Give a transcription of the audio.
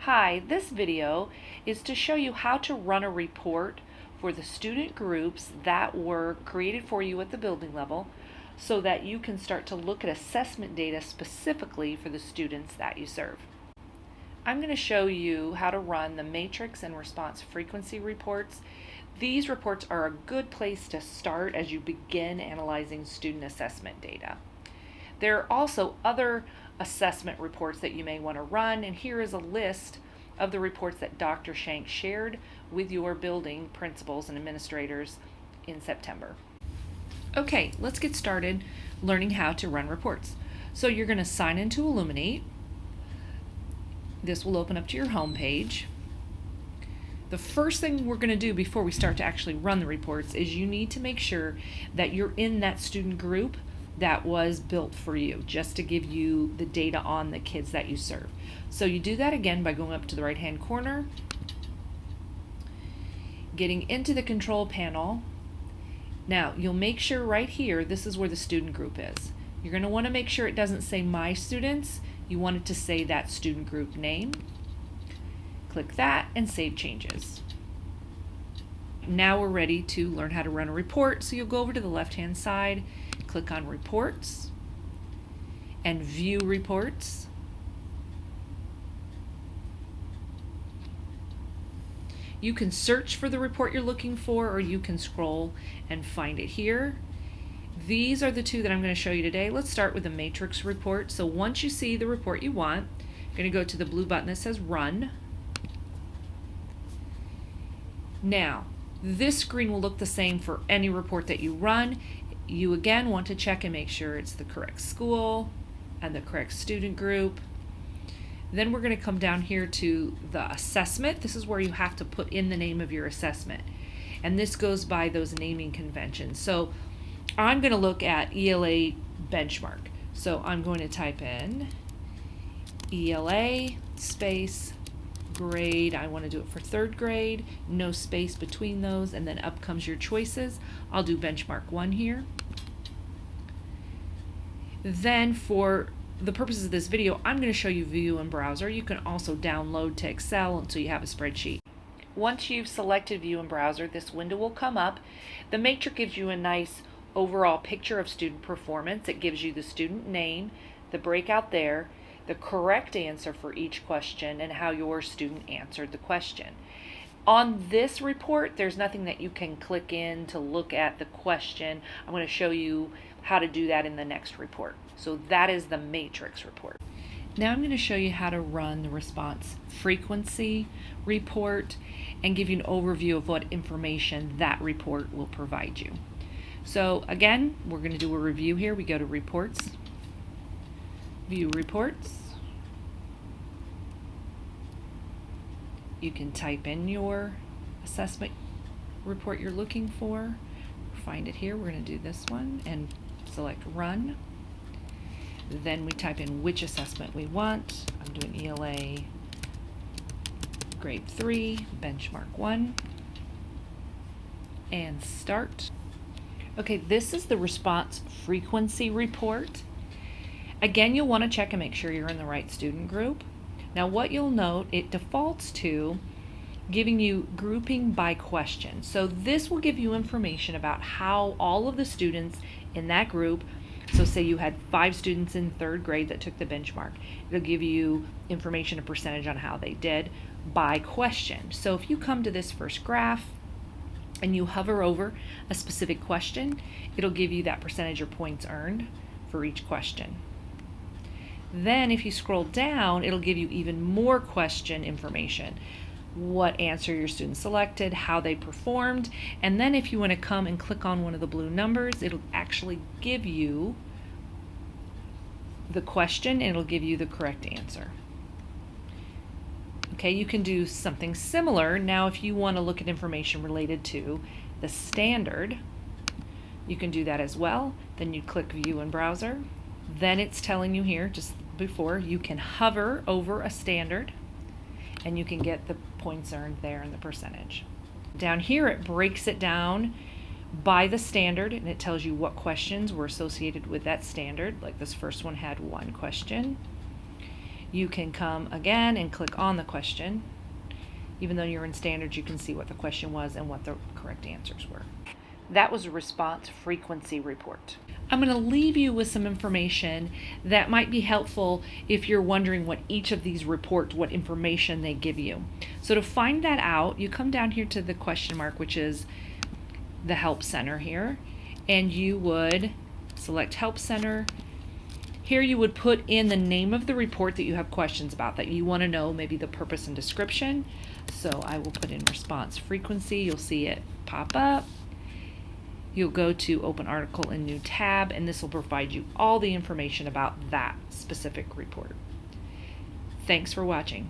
Hi, this video is to show you how to run a report for the student groups that were created for you at the building level so that you can start to look at assessment data specifically for the students that you serve. I'm going to show you how to run the matrix and response frequency reports. These reports are a good place to start as you begin analyzing student assessment data. There are also other assessment reports that you may want to run, and here is a list of the reports that Dr. Shank shared with your building principals and administrators in September. Okay, let's get started learning how to run reports. So you're going to sign into Illuminate. This will open up to your home page. The first thing we're going to do before we start to actually run the reports is you need to make sure that you're in that student group that was built for you, just to give you the data on the kids that you serve. So you do that again by going up to the right hand corner, getting into the control panel. Now you'll make sure right here, this is where the student group is. You're going to want to make sure it doesn't say my students. You want it to say that student group name. Click that and save changes. Now we're ready to learn how to run a report. So you'll go over to the left hand side, click on reports and view reports. You can search for the report you're looking for, or you can scroll and find it here. These are the two that I'm going to show you today. Let's start with the matrix report. So once you see the report you want, you're going to go to the blue button that says run. Now, this screen will look the same for any report that you run. You again want to check and make sure it's the correct school and the correct student group. Then we're going to come down here to the assessment. This is where you have to put in the name of your assessment. And this goes by those naming conventions. So I'm going to look at ELA benchmark. So I'm going to type in ELA space grade. I want to do it for third grade, no space between those, and then up comes your choices. I'll do benchmark 1 here. Then for the purposes of this video, I'm going to show you view in browser. You can also download to Excel until you have a spreadsheet. Once you've selected view in browser, this window will come up. The matrix gives you a nice overall picture of student performance. It gives you the student name, the breakout there, the correct answer for each question, and how your student answered the question. On this report, there's nothing that you can click in to look at the question. I'm going to show you how to do that in the next report. So that is the matrix report. Now I'm going to show you how to run the response frequency report and give you an overview of what information that report will provide you. So again, we're going to do a review here. We go to reports, view reports. You can type in your assessment report you're looking for. Find it here. We're going to do this one and select run. Then we type in which assessment we want. I'm doing ELA grade 3, benchmark 1, and start. Okay, this is the response frequency report. Again, you'll want to check and make sure you're in the right student group. Now what you'll note, it defaults to giving you grouping by question. So this will give you information about how all of the students in that group, so say you had 5 students in 3rd grade that took the benchmark, it'll give you information, a percentage on how they did by question. So if you come to this first graph and you hover over a specific question, it'll give you that percentage or points earned for each question. Then if you scroll down, it'll give you even more question information. What answer your student selected, how they performed, and then if you want to come and click on one of the blue numbers, it'll actually give you the question and it'll give you the correct answer. Okay, you can do something similar. Now if you want to look at information related to the standard, you can do that as well. Then you click view in browser. Then it's telling you here, just before, you can hover over a standard and you can get the points earned there and the percentage. Down here it breaks it down by the standard and it tells you what questions were associated with that standard. Like this first one had 1 question. You can come again and click on the question. Even though you're in standards, you can see what the question was and what the correct answers were. That was a response frequency report. I'm going to leave you with some information that might be helpful if you're wondering what each of these reports, what information they give you. So to find that out, you come down here to the question mark, which is the Help Center here, and you would select Help Center. Here you would put in the name of the report that you have questions about, that you want to know, maybe the purpose and description. So I will put in response frequency. You'll see it pop up. You'll go to Open Article in New Tab, and this will provide you all the information about that specific report. Thanks for watching.